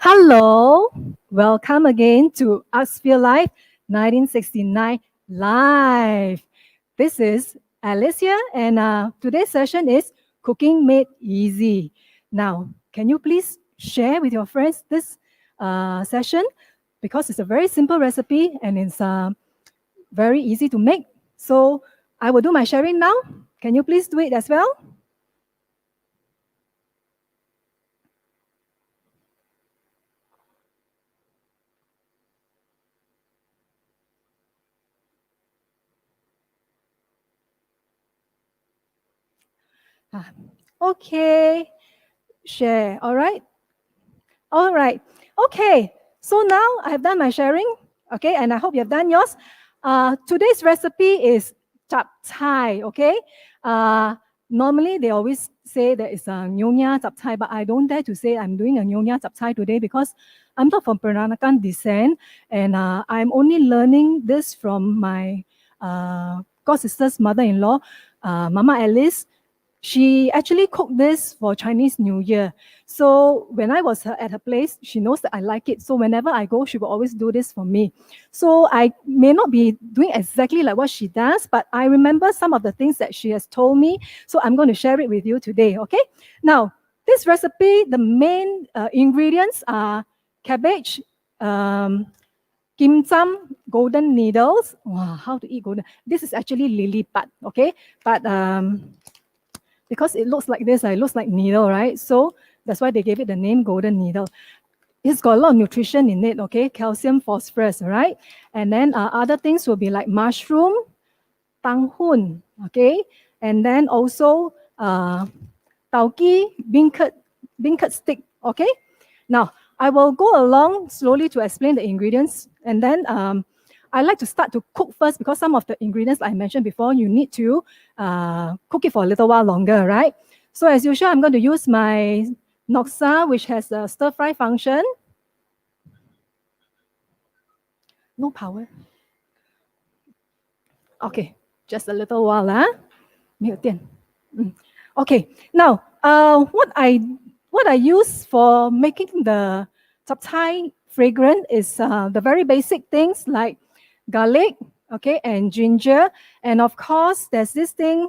Hello, welcome again to Us Feel Life 1969 Live. This is Alice here, and today's session is Cooking Made Easy. Now, can you please share with your friends this session? Because it's a very simple recipe and it's very easy to make. So I will do my sharing now. Can you please do it as well? Okay, share. All right. All right. Okay. So now I have done my sharing. Okay, and I hope you have done yours. Today's recipe is Chap Chye. Okay. Normally they always say that it's a Nyonya Chap Chye, but I don't dare to say I'm doing a Nyonya Chap Chye today because I'm not from Peranakan descent, and I'm only learning this from my god sister's mother-in-law, Mama Alice. She actually cooked this for Chinese New Year. So when I was at her place, she knows that I like it. So whenever I go, she will always do this for me. So I may not be doing exactly like what she does, but I remember some of the things that she has told me. So I'm going to share it with you today, okay? Now, this recipe, the main ingredients are cabbage, kim cham, golden needles. Wow, how to eat golden? This is actually lily pad, okay? But because it looks like this, it looks like needle, right? So that's why they gave it the name golden needle. It's got a lot of nutrition in it, okay? Calcium, phosphorus, right? And then other things will be like mushroom, tang hun, okay? And then also tauki, beancurd stick, okay? Now, I will go along slowly to explain the ingredients, and then I like to start to cook first because some of the ingredients I mentioned before, you need to cook it for a little while longer, right? So as usual, I'm going to use my Noxa, which has a stir-fry function. No power. Okay, just a little while, huh? 没有电. Okay, now what I use for making the chap chye fragrant is the very basic things like garlic, okay, and ginger, and of course there's this thing.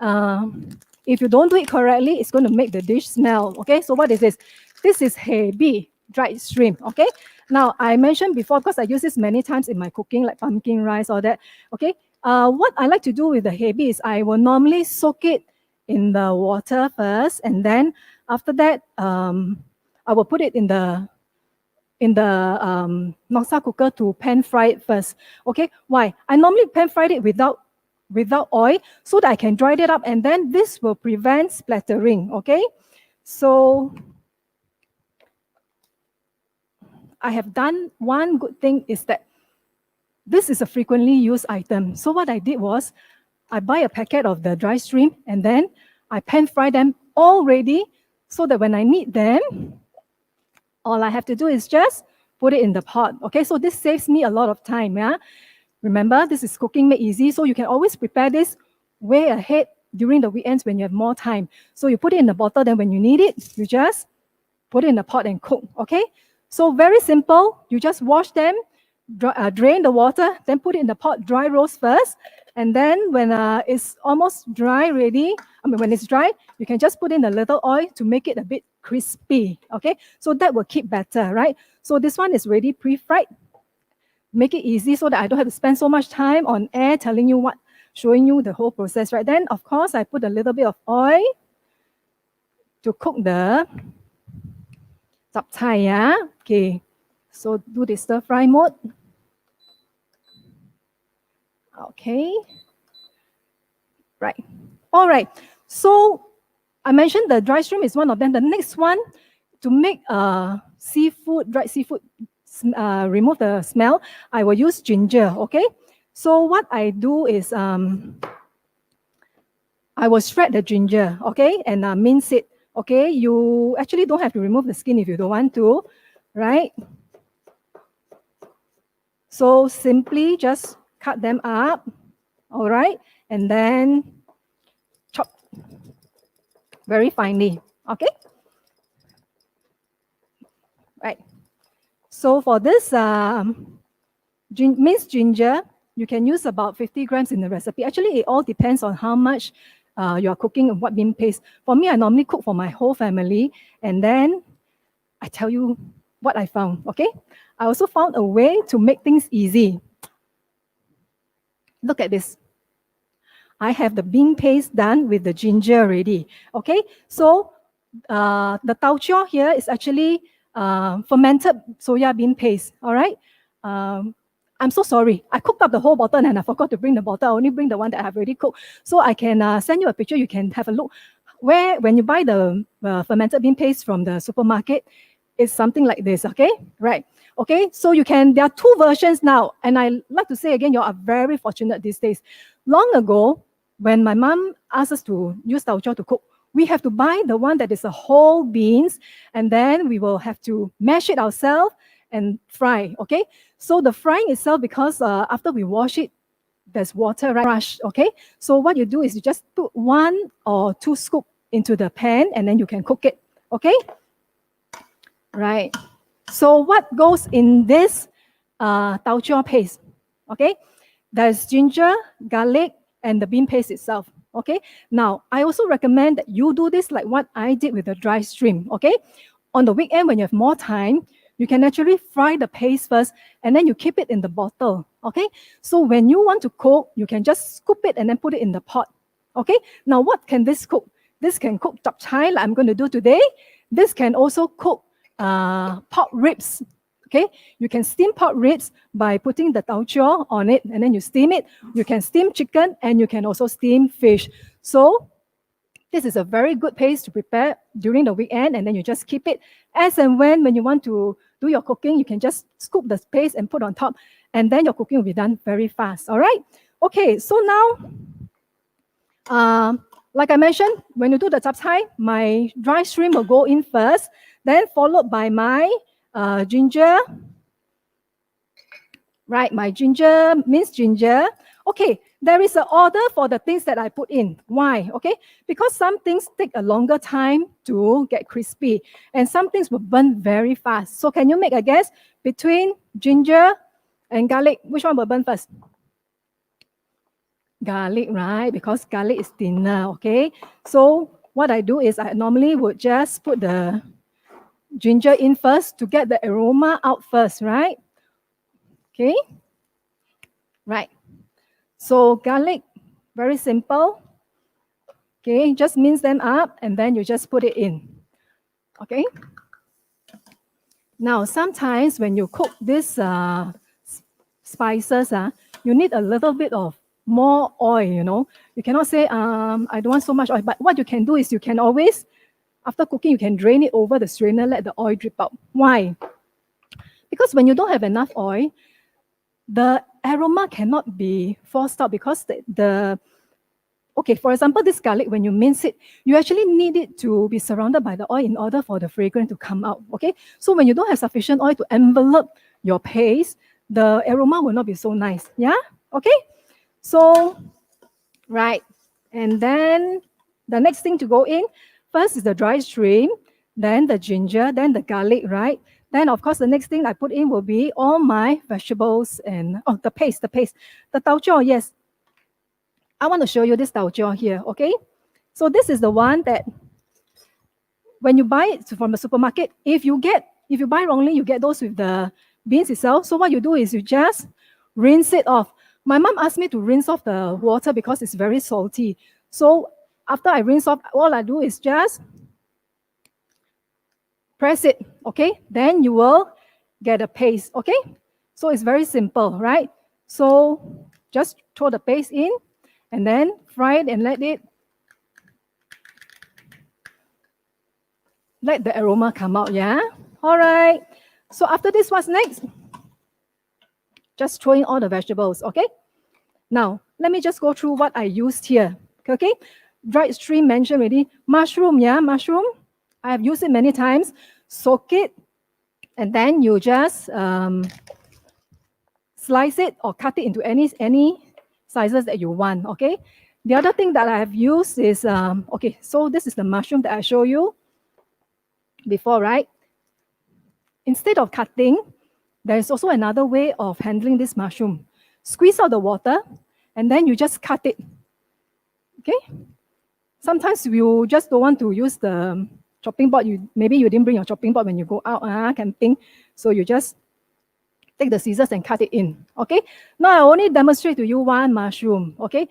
If you don't do it correctly, it's going to make the dish smell. Okay, so what is this? This is hebi, dried shrimp. Okay, now I mentioned before because I use this many times in my cooking, like pumpkin rice or that. Okay, what I like to do with the hebi is I will normally soak it in the water first, and then after that, I will put it in the Noxa cooker to pan fry it first. Okay, why? I normally pan fry it without oil so that I can dry it up, and then this will prevent splattering. Okay, so I have done one good thing is that this is a frequently used item. So what I did was I buy a packet of the dry shrimp and then I pan fry them all ready so that when I need them, all I have to do is just put it in the pot. Okay, so this saves me a lot of time. Yeah, remember this is Cooking Made Easy, so you can always prepare this way ahead during the weekends when you have more time. So you put it in the bottle, then when you need it, you just put it in the pot and cook. Okay, so very simple. You just wash them, drain the water, then put it in the pot, dry roast first, and then when it's almost dry ready, when it's dry, you can just put in a little oil to make it a bit crispy. Okay, so that will keep better, right? So this one is ready pre-fried. Make it easy so that I don't have to spend so much time on air telling you what, showing you the whole process, right? Then of course I put a little bit of oil to cook the chap chye, yeah? Okay, so do the stir fry mode. Okay, right. All right, so I mentioned the dry shrimp is one of them. The next one, to make seafood, dried seafood, remove the smell, I will use ginger, okay? So what I do is I will shred the ginger, okay, and mince it, okay? You actually don't have to remove the skin if you don't want to, right? So simply just cut them up, all right? And then chop very finely, okay? right? So for this minced ginger, you can use about 50 grams in the recipe. Actually, it all depends on how much you are cooking and what bean paste. For me, I normally cook for my whole family, and then I tell you what I found, okay? I also found a way to make things easy. Look at this. I have the bean paste done with the ginger already, okay? So the tau chor here is actually fermented soya bean paste, all right? I'm so sorry. I cooked up the whole bottle and I forgot to bring the bottle. I only bring the one that I've already cooked. So I can send you a picture. You can have a look. When you buy the fermented bean paste from the supermarket, it's something like this, okay? Right. Okay, so there are two versions now. And I like to say again, you are very fortunate these days. Long ago, when my mom asked us to use tau chor to cook, we have to buy the one that is a whole beans, and then we will have to mash it ourselves and fry, okay? So the frying itself, because after we wash it, there's water rush, okay? So what you do is you just put 1 or 2 scoop into the pan, and then you can cook it, okay? Right. So what goes in this tau chor paste, okay? There's ginger, garlic, and the bean paste itself, okay? Now, I also recommend that you do this like what I did with the dry shrimp, okay? On the weekend, when you have more time, you can actually fry the paste first, and then you keep it in the bottle, okay? So when you want to cook, you can just scoop it and then put it in the pot, okay? Now, what can this cook? This can cook chap chye like I'm going to do today. This can also cook pork ribs, okay? You can steam pork ribs by putting the tau chor on it, and then you steam it. You can steam chicken, and you can also steam fish. So this is a very good paste to prepare during the weekend, and then you just keep it as and when you want to do your cooking, you can just scoop the paste and put on top, and then your cooking will be done very fast, all right? Okay, so now, like I mentioned, when you do the chap chye, my dry shrimp will go in first, then followed by my ginger, right? My ginger, minced ginger. Okay, there is an order for the things that I put in. Why? Okay, because some things take a longer time to get crispy, and some things will burn very fast. So can you make a guess between ginger and garlic? Which one will burn first? Garlic, right? Because garlic is thinner, okay? So what I do is I normally would just put the ginger in first to get the aroma out first, right? Okay? Right. So garlic, very simple. Okay, just mince them up and then you just put it in. Okay? Now, sometimes when you cook these spices, you need a little bit of more oil, you know. You cannot say, I don't want so much oil. But what you can do is you can always, after cooking, you can drain it over the strainer, let the oil drip out. Why? Because when you don't have enough oil, the aroma cannot be forced out because okay, for example, this garlic, when you mince it, you actually need it to be surrounded by the oil in order for the fragrance to come out, okay? So when you don't have sufficient oil to envelope your paste, the aroma will not be so nice, yeah? Okay? So, right, and then the next thing to go in, first is the dry shrimp, then the ginger, then the garlic, right? Then, of course, the next thing I put in will be all my vegetables and, the paste. The tau chor, yes. I want to show you this tau chor here, okay? So this is the one that when you buy it from the supermarket, if you buy wrongly, you get those with the beans itself. So what you do is you just rinse it off. My mom asked me to rinse off the water because it's very salty. So after I rinse off, all I do is just press it, okay? Then you will get a paste, okay? So it's very simple, right? So just throw the paste in and then fry it and let the aroma come out, yeah? All right. So after this, what's next? Just throw in all the vegetables, okay? Now, let me just go through what I used here, okay? Dried shrimp mentioned already. Mushroom, yeah, mushroom. I have used it many times. Soak it, and then you just slice it or cut it into any sizes that you want, okay? The other thing that I have used is, okay, so this is the mushroom that I showed you before, right? instead of cutting, there is also another way of handling this mushroom. Squeeze out the water, and then you just cut it. Okay? Sometimes you just don't want to use the chopping board. Maybe you didn't bring your chopping board when you go out camping, so you just take the scissors and cut it in. Okay? Now I only demonstrate to you one mushroom. Okay?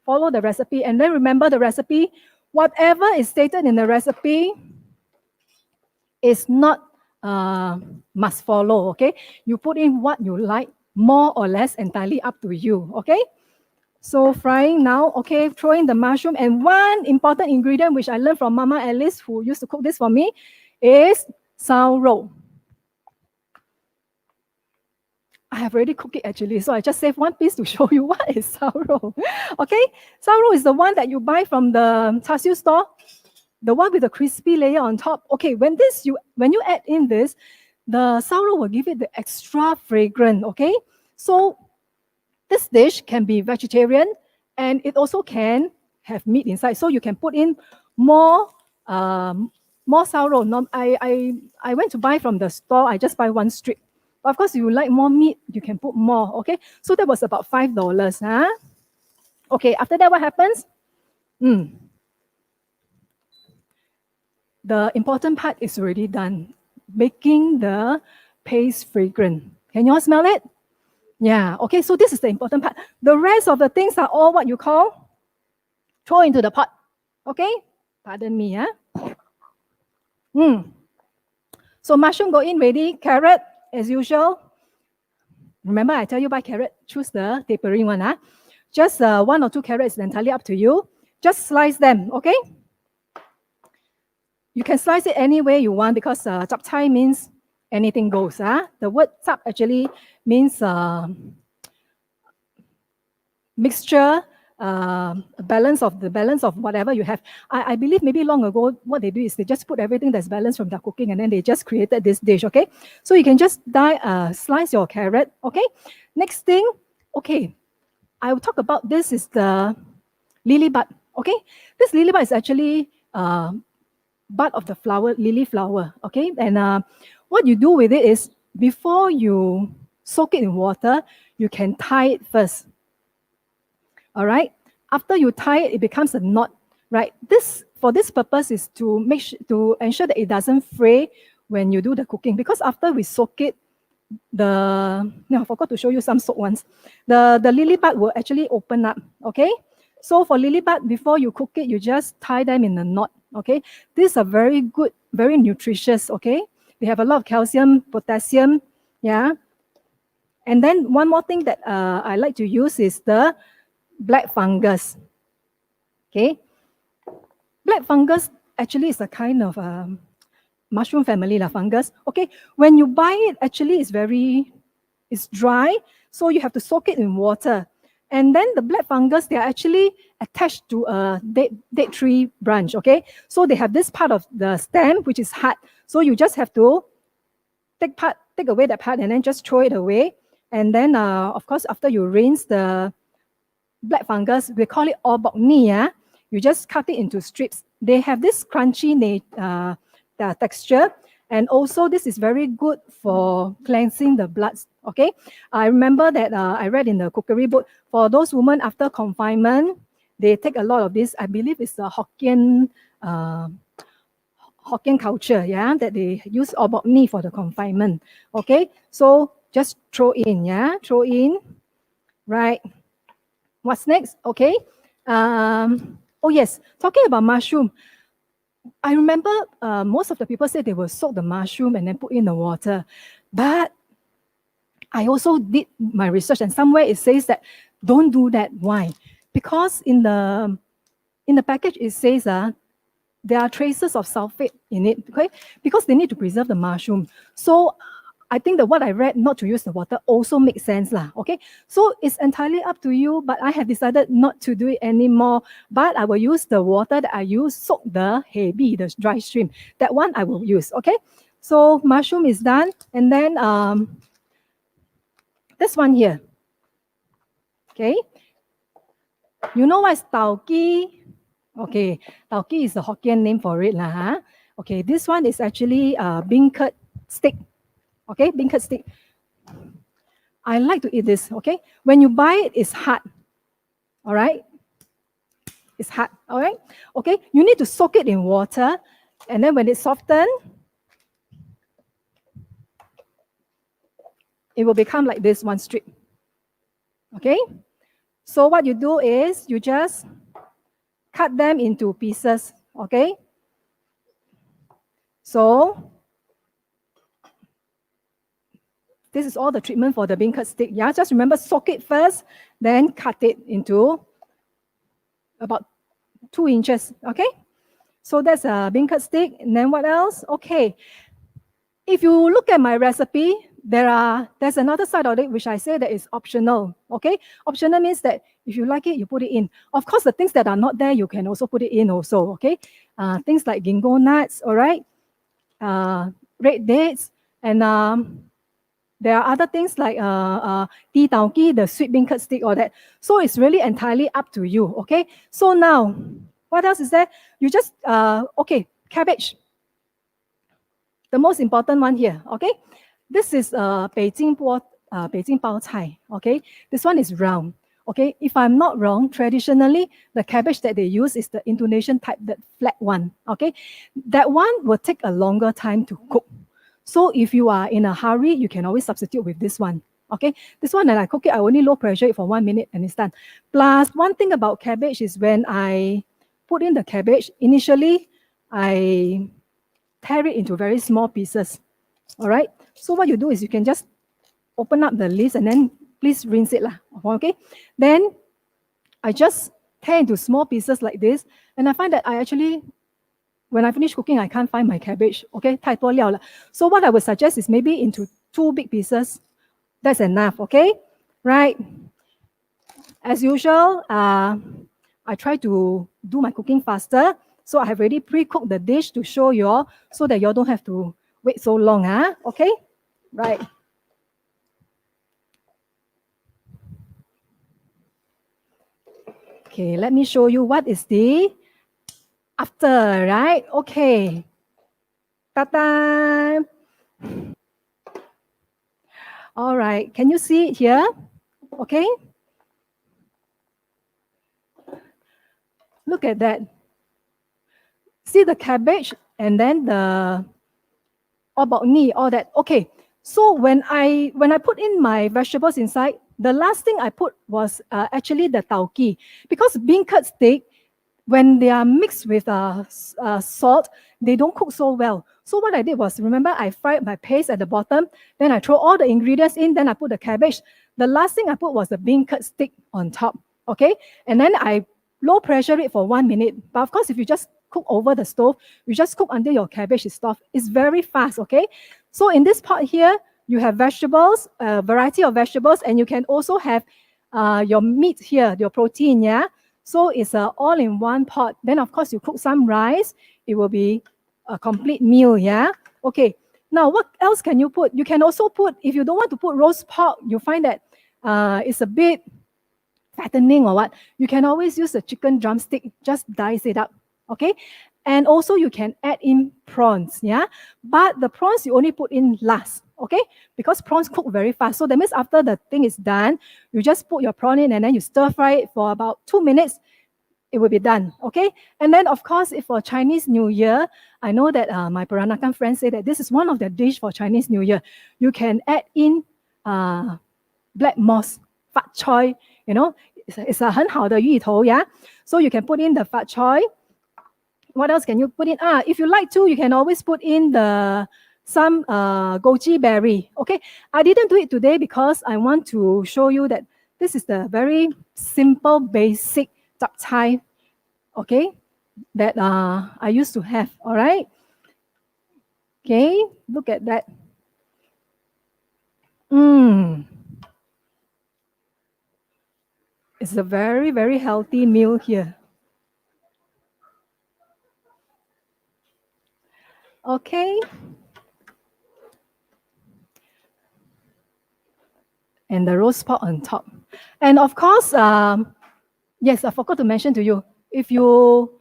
Follow the recipe, and then remember the recipe. Whatever is stated in the recipe is not must follow. Okay? You put in what you like, more or less, entirely up to you. Okay? So frying now, okay, throw in the mushroom. And one important ingredient which I learned from Mama Alice, who used to cook this for me, is sao. I have already cooked it actually, so I just saved one piece to show you what is sao. Okay, sao is the one that you buy from the char siu store, the one with the crispy layer on top. Okay, when you add in this, the sao will give it the extra fragrance. Okay, so this dish can be vegetarian, and it also can have meat inside. So you can put in more sao. No, I went to buy from the store. I just buy one strip. But of course, if you like more meat, you can put more. Okay, so that was about $5. Okay, after that, what happens? The important part is already done, making the paste fragrant. Can you all smell it? Yeah, okay, so this is the important part. The rest of the things are all what you call throw into the pot. Okay? Pardon me, So mushroom go in ready, carrot as usual. Remember, I tell you buy carrot, choose the tapering one. Just 1 or 2 carrots is entirely up to you. Just slice them, okay? You can slice it any way you want because Chap Chye means anything goes. The word chap actually means mixture, balance of whatever you have. I believe maybe long ago, what they do is they just put everything that's balanced from their cooking, and then they just created this dish, okay? So you can just slice your carrot, okay? Next thing, okay, I will talk about this is the lily bud, okay? This lily bud is actually bud of the flower, lily flower, okay? And what you do with it is, before you soak it in water, you can tie it first. All right. After you tie it, it becomes a knot, right? This, for this purpose, is to to ensure that it doesn't fray when you do the cooking. Because after we soak it, I forgot to show you some soaked ones. The lily bud will actually open up. Okay. So for lily bud, before you cook it, you just tie them in a knot. Okay. These are very good, very nutritious. Okay. They have a lot of calcium, potassium. Yeah. And then one more thing that I like to use is the black fungus. Okay, black fungus actually is a kind of mushroom family fungus. Okay, when you buy it, actually it's dry, so you have to soak it in water. And then the black fungus, they are actually attached to a date tree branch. Okay, so they have this part of the stem which is hard. So you just have to take away that part and then just throw it away. And then of course, after you rinse the black fungus, we call it obok ni. You just cut it into strips. They have this crunchy texture, and also this is very good for cleansing the blood. Okay, I remember that I read in the cookery book, for those women after confinement, they take a lot of this. I believe it's a Hokkien culture, that they use obok ni for the confinement. Okay, so just throw in, throw in, right? What's next? Okay. Oh yes, talking about mushroom. I remember most of the people said they will soak the mushroom and then put in the water. But I also did my research, and somewhere it says that don't do that. Why? Because in the package it says there are traces of sulfate in it, okay? Because they need to preserve the mushroom. So I think that what I read, not to use the water, also makes sense, okay? So it's entirely up to you, but I have decided not to do it anymore. But I will use the water that I use, soak the hebi, the dry shrimp. That one I will use, okay? So mushroom is done. And then this one here, okay? You know what is tau ki? Okay, tau ki is the Hokkien name for it, Okay, this one is actually beancurd stick. Okay, beancurd stick. I like to eat this, okay? When you buy it, it's hard, all right? It's hard, all right? Okay, you need to soak it in water, and then when it's softened, it will become like this one strip, okay? So what you do is you just cut them into pieces, okay? So this is all the treatment for the beancurd stick, yeah? Just remember, soak it first, then cut it into about 2 inches, okay? So that's a beancurd stick. And then what else? Okay. If you look at my recipe, there's another side of it which I say that is optional. Okay, optional means that if you like it, you put it in. Of course, the things that are not there, you can also put it in also. Okay, things like ginkgo nuts, all right, red dates, and there are other things like ti tau ki, the sweet beancurd stick, all that. So it's really entirely up to you. Okay, so now what else is there? You just okay, cabbage. The most important one here, okay? This is Beijing Bao Cai, okay? This one is round, okay? If I'm not wrong, traditionally, the cabbage that they use is the Indonesian type, that flat one, okay? That one will take a longer time to cook. So if you are in a hurry, you can always substitute with this one, okay? This one, when I cook it, I only low pressure it for 1 minute and it's done. Plus, one thing about cabbage is when I put in the cabbage, initially, I tear it into very small pieces. All right. So what you do is you can just open up the leaves and then please rinse it lah. Okay. Then I just tear into small pieces like this, and I find that I actually, when I finish cooking, I can't find my cabbage. Okay, 太多料了. So what I would suggest is maybe into 2 big pieces. That's enough. Okay. Right. As usual, I try to do my cooking faster. So I have already pre-cooked the dish to show you all so that you all don't have to wait so long. Okay? Right. Okay, let me show you what is the after, right? Okay. Ta-da! All right, can you see it here? Okay. Look at that. See the cabbage and then the all that. Okay. So when I put in my vegetables inside, the last thing I put was actually the tauki, because beancurd stick, when they are mixed with salt, they don't cook so well. So what I did was, remember, I fried my paste at the bottom, then I throw all the ingredients in, then I put the cabbage. The last thing I put was the beancurd stick on top, okay? And then I low pressure it for 1 minute. But of course, if you just cook over the stove, you just cook until your cabbage is soft. It's very fast, okay? So in this pot here, you have vegetables, a variety of vegetables, and you can also have your meat here, your protein, yeah? So it's all in one pot. Then, of course, you cook some rice. It will be a complete meal, yeah? Okay. Now, what else can you put? You can also put, if you don't want to put roast pork, you find that it's a bit fattening or what, you can always use a chicken drumstick, just dice it up, okay? And also you can add in prawns, yeah? But the prawns you only put in last, okay? Because prawns cook very fast. So that means after the thing is done, you just put your prawn in and then you stir fry it for about 2 minutes, it will be done, okay? And then of course, if for Chinese New Year, I know that my Peranakan friends say that this is one of the dish for Chinese New Year. You can add in black moss, fat choy, you know, it's a 很好的芋头, yeah? So you can put in the fat choy. What else can you put in? If you like to, you can always put in some goji berry. Okay, I didn't do it today because I want to show you that this is the very simple, basic chap chye, okay, that I used to have. All right. Okay, look at that. It's a very, very healthy meal here. Okay. And the roast pork on top. And of course, yes, I forgot to mention to you, if you,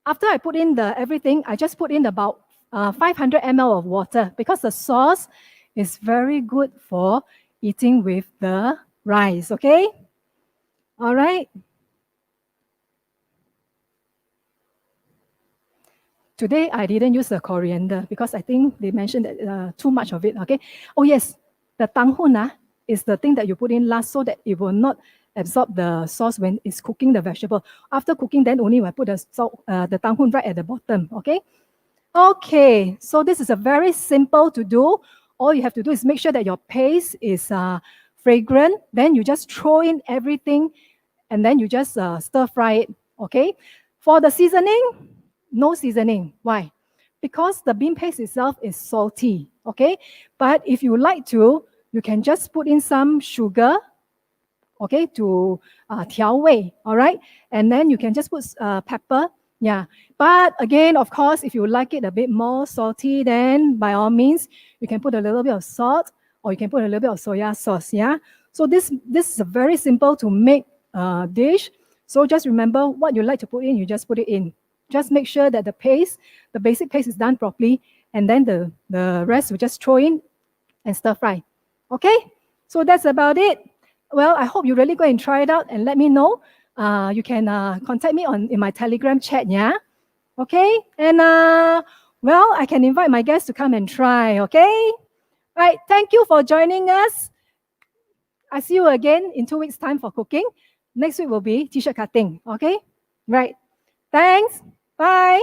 after I put in everything, I just put in about 500 ml of water because the sauce is very good for eating with the rice, okay? All right. Today, I didn't use the coriander because I think they mentioned that too much of it, okay? Oh yes, the tanghun is the thing that you put in last so that it will not absorb the sauce when it's cooking the vegetable. After cooking, then only we put the tanghun right at the bottom, okay? Okay, so this is a very simple to do. All you have to do is make sure that your paste is fragrant. Then you just throw in everything and then you just stir fry it, okay? For the seasoning, no seasoning. Why? Because the bean paste itself is salty, okay? But if you like to, you can just put in some sugar, okay, to 调味, all right? And then you can just put pepper, yeah. But again, of course, if you like it a bit more salty, then by all means, you can put a little bit of salt or you can put a little bit of soya sauce, yeah? So this is a very simple to make dish. So just remember what you like to put in, you just put it in. Just make sure that the paste, the basic paste is done properly, and then the rest we just throw in and stir fry. Okay? So that's about it. Well, I hope you really go and try it out and let me know. You can contact me in my Telegram chat, yeah? Okay? And well, I can invite my guests to come and try, okay? Right, thank you for joining us. I see you again in 2 weeks' time for cooking. Next week will be t-shirt cutting, okay? Right. Thanks. Bye.